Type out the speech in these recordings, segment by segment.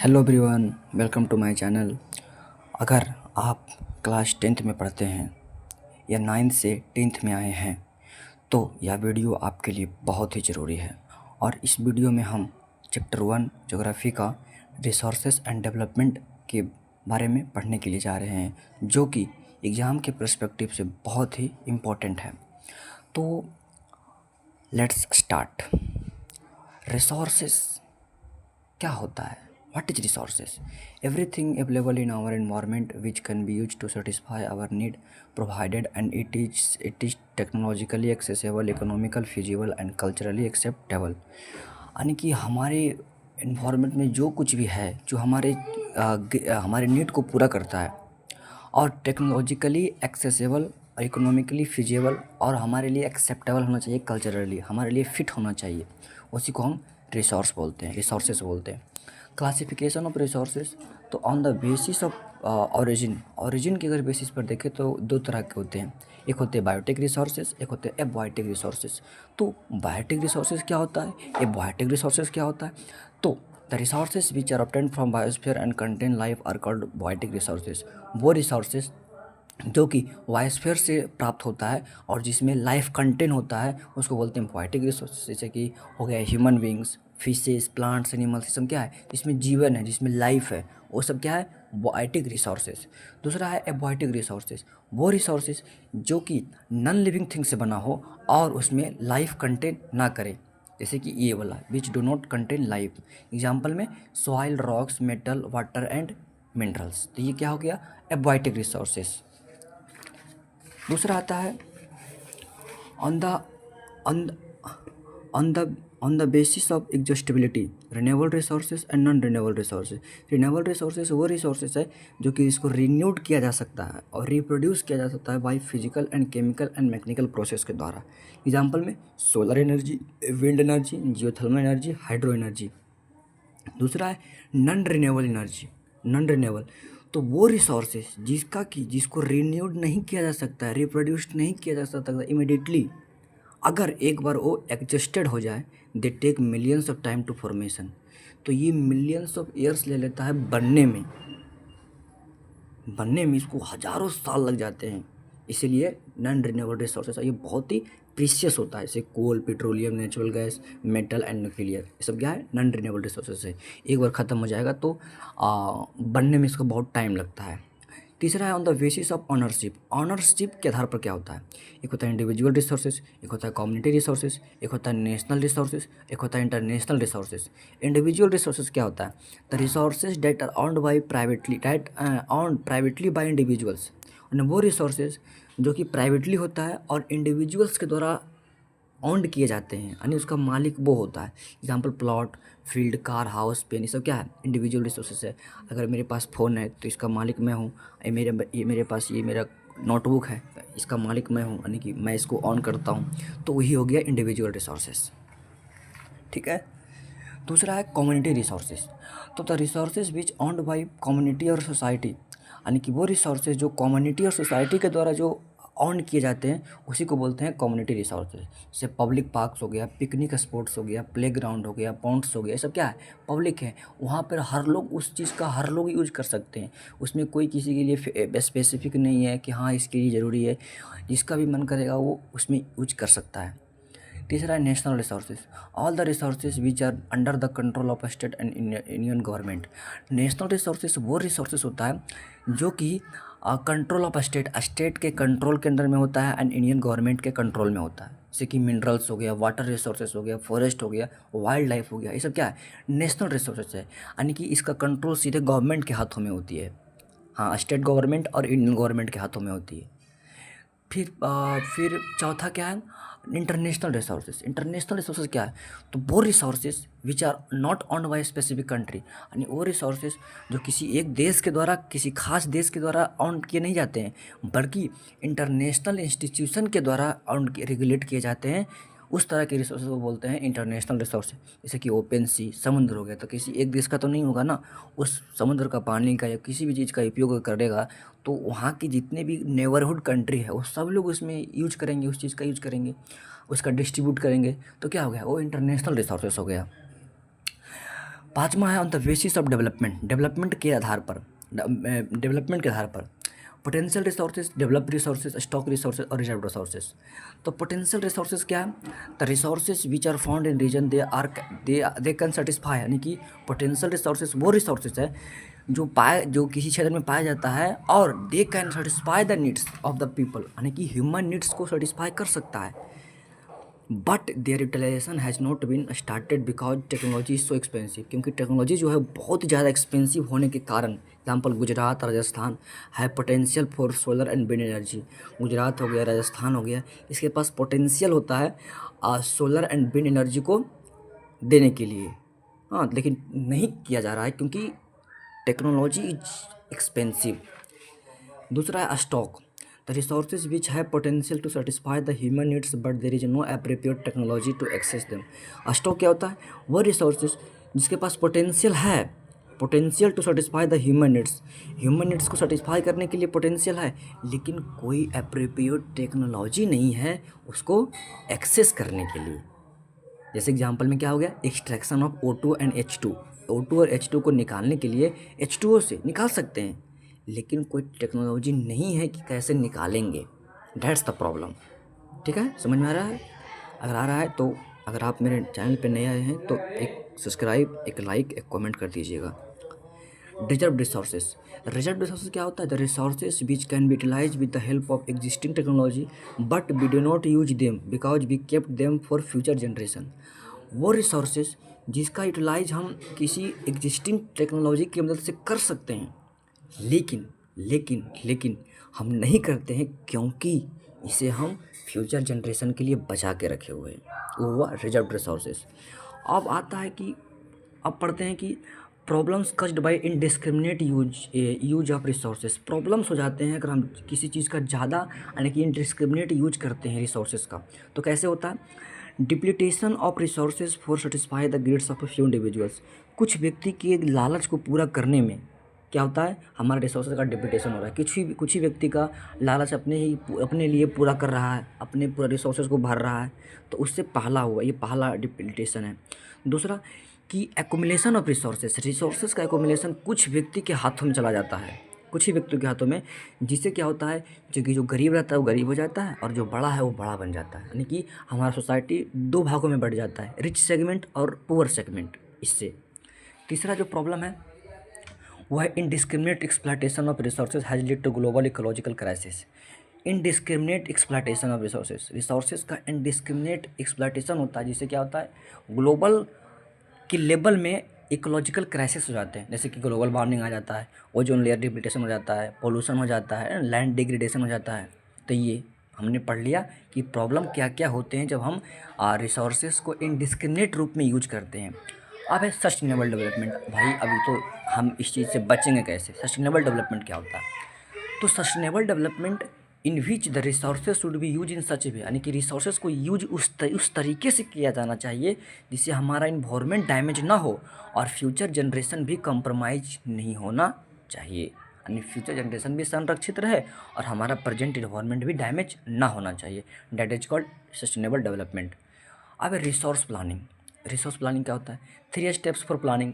Hello everyone, welcome to my channel. अगर आप class 10th में पढ़ते हैं या 9th से 10th में आए हैं तो यह वीडियो आपके लिए बहुत ही ज़रूरी है। और इस वीडियो में हम चैप्टर 1 ज्योग्राफी का रिसोर्सेज एंड डेवलपमेंट के बारे में पढ़ने के लिए जा रहे हैं, जो कि एग्ज़ाम के पर्सपेक्टिव से बहुत ही इम्पोर्टेंट है। तो लेट्स स्टार्ट। रिसोर्सेज क्या होता है? What is resources? Everything available in our environment which can be used to satisfy our need, provided and it is technologically accessible, economical, feasible and culturally acceptable। यानी कि हमारे environment में जो कुछ भी है जो हमारे नीड को पूरा करता है और टेक्नोलॉजिकली एक्सेसिबल, इकोनॉमिकली फिजिबल और हमारे लिए एक्सेप्टेबल होना चाहिए, कल्चरली हमारे लिए फ़िट होना चाहिए, उसी को हम रिसोर्सेज बोलते हैं। क्लासिफिकेशन ऑफ रिसोर्सेज, तो on the basis of origin की अगर बेसिस पर देखें तो दो तरह के होते हैं। एक होते हैं बायोटिक रिसोर्सेज, एक होते हैं एबायोटिक रिसोर्सेज। तो बायोटिक रिसोर्सेज क्या होता है, एबायोटिक रिसोर्सेज क्या होता है? तो the resources which are obtained from biosphere and contain life are called biotic resources. वो रिसोर्सेज जो कि बायोस्फीयर से प्राप्त होता है और जिसमें लाइफ कंटेन होता है उसको बोलते हैं बायोटिक रिसोर्सेज। जैसे कि हो गया human beings, fishes, plants, animals, ये सब क्या है, जिसमें जीवन है, जिसमें लाइफ है, वो सब क्या है, बायोटिक रिसोर्सेज। दूसरा है एबायोटिक रिसोर्सेज, वो रिसोर्सेज जो कि नॉन लिविंग थिंग से बना हो और उसमें लाइफ कंटेन ना करे, जैसे कि ये वाला which do not contain life. Example में soil, rocks, metal, water and minerals. तो ये क्या हो गया, एबायोटिक रिसोर्सेज। दूसरा आता है on the on on the on the basis of exhaustibility, renewable resources and non renewable resources. Renewable resources वो रिसोर्सेज है जो कि इसको रिन्यूड किया जा सकता है और रिप्रोड्यूस किया जा सकता है by physical and chemical and mechanical process के द्वारा। एग्जाम्पल में solar energy, wind energy, geothermal energy, hydro energy. दूसरा है non renewable energy, non renewable, तो वो रिसोर्सेज जिसको रिन्यूड नहीं किया जा सकता है, रिप्रोड्यूस्ड नहीं किया जा सकता इमीडिएटली, अगर एक बार वो एग्जस्टेड हो जाए, they take millions of time to formation. तो ये मिलियंस ऑफ ईयर्स ले लेता है बनने में इसको हज़ारों साल लग जाते हैं। इसीलिए नॉन रिन्यूएबल रिसोर्सेज ये बहुत ही प्रीशियस होता है। जैसे coal, petroleum, natural gas, metal and nuclear, ये सब क्या है, नॉन रिन्यूएबल रिसोर्सेज है। एक बार ख़त्म हो जाएगा तो बनने में इसको बहुत टाइम लगता है। तीसरा है on the basis of ownership. Ownership के आधार पर क्या होता है, एक होता है इंडिविजुअल रिसोर्सेज, एक होता है कम्युनिटी रिसोर्सेज, एक होता है नेशनल रिसोर्सेज, एक होता है इंटरनेशनल रिसोर्सेज। इंडिविजुअल रिसोर्सेज क्या होता है, the resources that are owned privately by individuals. वो रिसोर्सेज जो कि प्राइवेटली होता है और इंडिविजुअल्स के द्वारा ऑन्ड किए जाते हैं, यानी उसका मालिक वो होता है। Example plot, field, car, house, pen, ये सब क्या है, इंडिविजुअल रिसोर्सेज है। अगर मेरे पास फ़ोन है तो इसका मालिक मैं हूँ। ये मेरे पास ये मेरा नोटबुक है, इसका मालिक मैं हूँ, यानी कि मैं इसको ऑन करता हूँ, तो वही हो गया इंडिविजुअल रिसोर्सेज। ठीक है। दूसरा है कम्युनिटी रिसोर्सेज, तो the resources which owned by community और सोसाइटी, यानी कि वो रिसोर्सेज जो कम्युनिटी और सोसाइटी के द्वारा जो ऑन किए जाते हैं उसी को बोलते हैं कम्युनिटी रिसोर्सेज। जैसे पब्लिक पार्क्स हो गया, पिकनिक स्पॉट्स हो गया, प्लेग्राउंड हो गया, पॉन्ड्स हो गया, ये सब क्या है, पब्लिक है। वहाँ पर हर लोग उस चीज़ का हर लोग यूज कर सकते हैं, उसमें कोई किसी के लिए स्पेसिफिक नहीं है कि हाँ इसके लिए ज़रूरी है, जिसका भी मन करेगा वो उसमें यूज कर सकता है। तीसरा है national resources, all the resources which are under the control of state and union government. National resources वो रिसोर्सेज होता है जो कि कंट्रोल ऑफ स्टेट के कंट्रोल के अंदर में होता है एंड इंडियन गवर्नमेंट के कंट्रोल में होता है। जैसे कि मिनरल्स हो गया, वाटर रिसोर्सेज हो गया, फॉरेस्ट हो गया, वाइल्ड लाइफ हो गया, ये सब क्या है, नेशनल रिसोर्सेज है, यानी कि इसका कंट्रोल सीधे गवर्नमेंट के हाथों में होती है। हाँ, स्टेट गवर्नमेंट और इंडियन गवर्नमेंट के हाथों में होती है। फिर चौथा क्या है, इंटरनेशनल रिसोर्सेज। इंटरनेशनल रिसोर्सेज क्या है, तो वो resources which are not owned by specific country, यानी वो रिसोर्सेज जो किसी एक देश के द्वारा, किसी खास देश के द्वारा ऑन किए नहीं जाते हैं, बल्कि इंटरनेशनल इंस्टीट्यूशन के द्वारा ऑन रेगुलेट किए जाते हैं, उस तरह के रिसोर्सेज को बोलते हैं इंटरनेशनल रिसोर्सेज। जैसे कि ओपन सी, समुद्र हो गया, तो किसी एक देश का तो नहीं होगा ना, उस समुद्र का पानी का या किसी भी चीज़ का उपयोग करेगा तो वहाँ की जितने भी नेबरहुड कंट्री है वो सब लोग उसमें यूज करेंगे, उस चीज़ का यूज करेंगे, उसका डिस्ट्रीब्यूट करेंगे, तो क्या हो गया, वो इंटरनेशनल रिसोर्सेज हो गया। पाँचवा है on the basis of development, development के आधार पर, डेवलपमेंट के आधार पर potential resources, develop resources, stock resources और रिजर्व रिसोर्सेज। तो पोटेंशियल रिसोर्सेज क्या है? The resources which are found in region they can satisfy, यानी कि पोटेंशियल रिसोर्सेज वो रिसोर्सेज है जो किसी क्षेत्र में पाया जाता है और they can satisfy the needs of the people, यानी कि ह्यूमन नीड्स को सेटिस्फाई कर सकता है। But their utilization has not been started because technology is so expensive, क्योंकि टेक्नोलॉजी जो है बहुत ज़्यादा एक्सपेंसिव होने के कारण, एग्जाम्पल गुजरात, राजस्थान है potential for solar and wind energy. Gujarat हो गया, राजस्थान हो गया, इसके पास पोटेंशियल होता है सोलर एंड विंड एनर्जी को देने के लिए, हाँ, लेकिन नहीं किया जा रहा है क्योंकि टेक्नोलॉजी इज एक्सपेंसिव। दूसरा है stock, the resources which have potential to satisfy the human needs but there is no appropriate technology to access them. Stock क्या होता है? वो रिसोर्सेज जिसके पास पोटेंशियल है, potential to satisfy the human needs को सेटिस्फाई करने के लिए पोटेंशियल है, लेकिन कोई एप्रोप्रिएट टेक्नोलॉजी नहीं है उसको एक्सेस करने के लिए। जैसे एग्जांपल में क्या हो गया? Extraction of O2 and H2, O2 और H2 को निकालने के लिए H2O से निकाल सकते हैं, लेकिन कोई टेक्नोलॉजी नहीं है कि कैसे निकालेंगे। That's the problem. ठीक है, समझ में आ रहा है? अगर आ रहा है तो अगर आप मेरे चैनल पे नए आए हैं तो एक सब्सक्राइब, एक लाइक, एक कमेंट कर दीजिएगा। रिजर्व रिसोर्सेज क्या होता है? The resources which can be utilize with the help of existing technology but we do not use them because we kept them for future generation. वो रिसोर्सेज जिसका utilize हम किसी एग्जिस्टिंग टेक्नोलॉजी की मदद से कर सकते हैं, लेकिन हम नहीं करते हैं क्योंकि इसे हम फ्यूचर जनरेशन के लिए बचा के रखे हुए हैं। वो हुआ रिजर्व रिसोर्सेज। अब आता है कि अब पढ़ते हैं कि problems caused by indiscriminate use of resources. Problems हो जाते हैं अगर हम किसी चीज़ का ज़्यादा यानी कि इनडिस्क्रिमिनेट यूज करते हैं रिसोर्सेज का। तो कैसे होता है? Depletion of resources for satisfy the needs of few individuals. कुछ व्यक्ति के लालच को पूरा करने में क्या होता है? हमारा रिसोर्सेज का डिप्लीटेशन हो रहा है। कुछ ही व्यक्ति का लालच अपने लिए पूरा कर रहा है, अपने पूरा रिसोर्सेज को भर रहा है, तो उससे पहला डिप्लीटेशन है। दूसरा कि एक्युमुलेशन ऑफ रिसोर्सेज का एक्युमुलेशन कुछ व्यक्ति के हाथों में चला जाता है, कुछ ही व्यक्तियों के हाथों में, जिससे क्या होता है जो गरीब रहता है वो गरीब हो जाता है और जो बड़ा है वो बड़ा बन जाता है। यानी कि हमारा सोसाइटी दो भागों में बढ़ जाता है, रिच सेगमेंट और पुअर सेगमेंट। इससे तीसरा जो प्रॉब्लम है वो है indiscriminate exploitation of resources has lead to global ecological crisis. Indiscriminate exploitation of resources का इनडिस्क्रिमिनेट एक्सप्लॉयटेशन होता है, जिससे क्या होता है ग्लोबल के लेवल में इकोलॉजिकल क्राइसिस हो जाते हैं। जैसे कि ग्लोबल वार्मिंग आ जाता है, ओजोन लेयर डिप्लीटेशन हो जाता है, पोल्यूशन हो जाता है, लैंड डिग्रेडेशन हो जाता है। तो ये हमने पढ़ लिया कि प्रॉब्लम क्या क्या होते हैं जब हम रिसोर्सेज को इनडिस्क्रिमिनेट रूप में यूज करते हैं। अब है सस्टेनेबल डेवलपमेंट। भाई अभी तो हम इस चीज़ से बचेंगे कैसे? सस्टेनेबल डेवलपमेंट क्या होता है? तो sustainable development in which the resources should be use in such way, यानी कि रिसोर्सेज को यूज उस तरीके से किया जाना चाहिए जिससे हमारा इन्वायरमेंट डैमेज ना हो और फ्यूचर जनरेशन भी कंप्रोमाइज नहीं होना चाहिए, यानी फ्यूचर जनरेशन भी संरक्षित रहे और हमारा प्रेजेंट इन्वायरमेंट भी डैमेज ना होना चाहिए। That is called sustainable development. अब रिसोर्स प्लानिंग क्या होता है? 3 स्टेप्स फॉर प्लानिंग।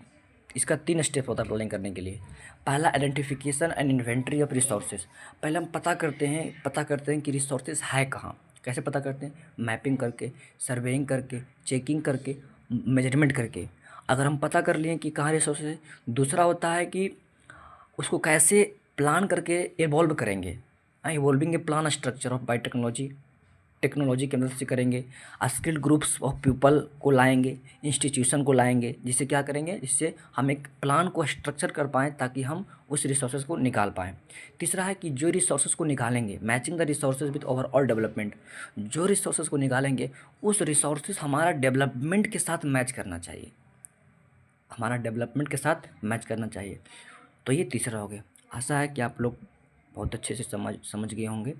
इसका 3 स्टेप होता है प्लानिंग करने के लिए। पहला identification and inventory of resources. पहले हम पता करते हैं कि रिसोर्सेज है कहाँ। कैसे पता करते हैं? मैपिंग करके, सर्वेइंग करके, चेकिंग करके, मेजरमेंट करके। अगर हम पता कर लिए कि कहाँ रिसोर्सेज है, दूसरा होता है कि उसको कैसे प्लान करके इवॉल्व करेंगे। Evolving A plan structure of bye technology की मदद से करेंगे। स्किल्ड ग्रुप्स ऑफ पीपल को लाएंगे, इंस्टीट्यूशन को लाएंगे, जिससे क्या करेंगे? जिससे हम एक प्लान को स्ट्रक्चर कर पाएँ ताकि हम उस रिसोर्सेज को निकाल पाएँ। तीसरा है कि जो रिसोर्सेज को निकालेंगे, matching the resources with overall development. जो रिसोर्सेज को निकालेंगे उस रिसोर्सेज हमारा डेवलपमेंट के साथ मैच करना चाहिए, तो ये तीसरा हो गया। आशा है कि आप लोग बहुत अच्छे से समझ गए होंगे,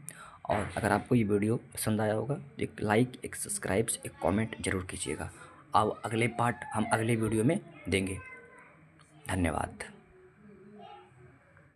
और अगर आपको ये वीडियो पसंद आया होगा तो एक लाइक, एक सब्सक्राइब, एक कमेंट ज़रूर कीजिएगा। अब अगले पार्ट हम अगले वीडियो में देंगे। धन्यवाद।